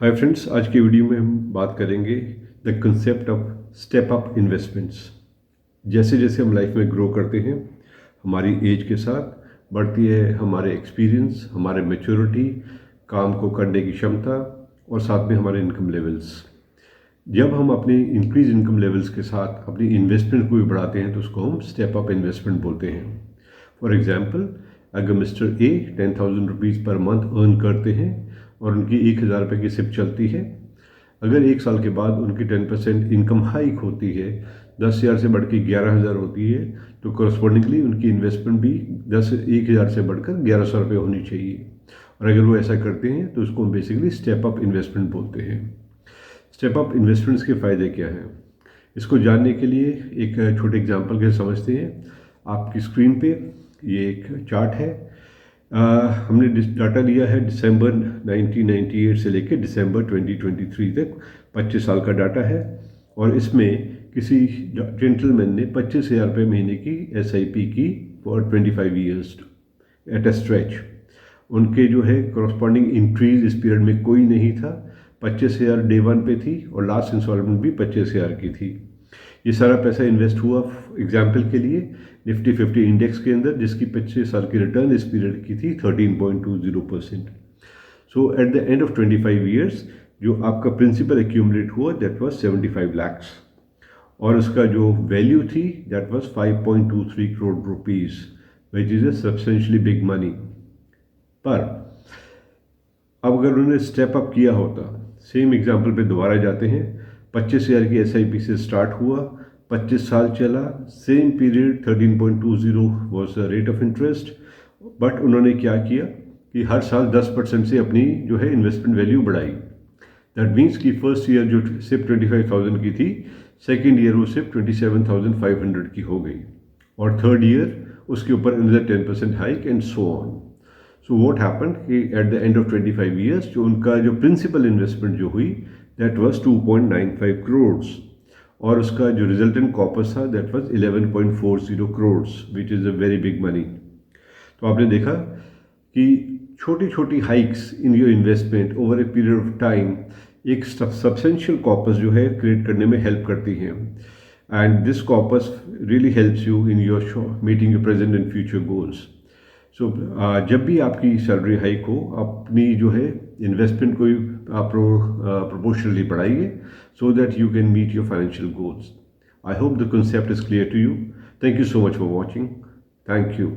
Hi friends, आज की video में हम बात करेंगे the concept of step up investments. जैसे जैसे हम लाइफ में ग्रो करते हैं, हमारी एज के साथ बढ़ती है हमारे एक्सपीरियंस, हमारे मैच्योरिटी, काम को करने की क्षमता और साथ में हमारे इनकम लेवल्स। जब हम अपनी इंक्रीज इनकम लेवल्स के साथ अपनी इन्वेस्टमेंट को भी बढ़ाते हैं तो उसको हम स्टेप अप इन्वेस्टमेंट बोलते हैं। फॉर एग्जाम्पल, अगर mister A 10,000 rupees per month earn करते हैं और उनकी 1,000 रुपये की सिप चलती है, अगर एक साल के बाद उनकी 10% इनकम हाइक होती है, 10,000 से बढ़ के 11,000 होती है, तो करस्पॉन्डिंगली उनकी इन्वेस्टमेंट भी 1,000 से बढ़कर 1,100 रुपये होनी चाहिए। और अगर वो ऐसा करते हैं तो उसको हम बेसिकली स्टेप अप इन्वेस्टमेंट बोलते हैं। स्टेप अप इन्वेस्टमेंट्स के फ़ायदे क्या हैं, इसको जानने के लिए एक छोटे एग्जांपल के समझते हैं। आपकी स्क्रीन पे ये एक चार्ट है। हमने डाटा लिया है दिसंबर 1998 से लेकर दिसंबर 2023 तक, 25 साल का डाटा है। और इसमें किसी जेंटलमैन ने 25,000 रुपये महीने की SIP की for 25 years at a stretch. उनके जो है करस्पॉन्डिंग इंक्रीज इस पीरियड में कोई नहीं था। 25,000 डे वन पे थी और लास्ट इंस्टॉलमेंट भी 25,000 की थी। ये सारा पैसा इन्वेस्ट हुआ एग्जाम्पल के लिए निफ्टी 50 इंडेक्स के अंदर, जिसकी 25 साल की रिटर्न इस पीरियड की थी 13.20%। So at the end of 25 years जो आपका प्रिंसिपल एक्यूमुलेट हुआ दैट वाज 75 लाख्स, और उसका जो वैल्यू थी that was 5.23 crore rupees, which is a substantially big money. पर अब अगर उन्होंने स्टेप अप किया होता, सेम एग्जाम्पल पे दोबारा जाते हैं, 25,000 की SIP से स्टार्ट हुआ, 25 साल चला, same period 13.20 was the rate of interest. But उन्होंने क्या किया कि हर साल 10% से अपनी जो है इन्वेस्टमेंट वैल्यू बढ़ाई। दैट मीन्स कि फर्स्ट ईयर जो सिर्फ 25,000 की थी, सेकेंड ईयर वो सिर्फ 27,500 की हो गई, और थर्ड ईयर उसके ऊपर another 10% hike and so on. So what happened कि at the end of 25 years जो उनका जो प्रिंसिपल इन्वेस्टमेंट जो हुई दैट वाज 2.95 करोड़, और उसका जो रिजल्टेंट कॉपस था that was 11.40 crore, which is a very big money. तो आपने देखा कि छोटी छोटी hikes in your investment over a period of time एक सब्सटेंशियल कॉपस जो है क्रिएट करने में हेल्प करती हैं, and this corpus really helps you in your meeting your present and future goals. So जब भी आपकी सैलरी हाइक हो, अपनी जो है इन्वेस्टमेंट को आप प्रोपोर्शनली बढ़ाइए so that you can meet your financial goals. I hope the concept is clear to you. Thank you so much for watching. Thank you.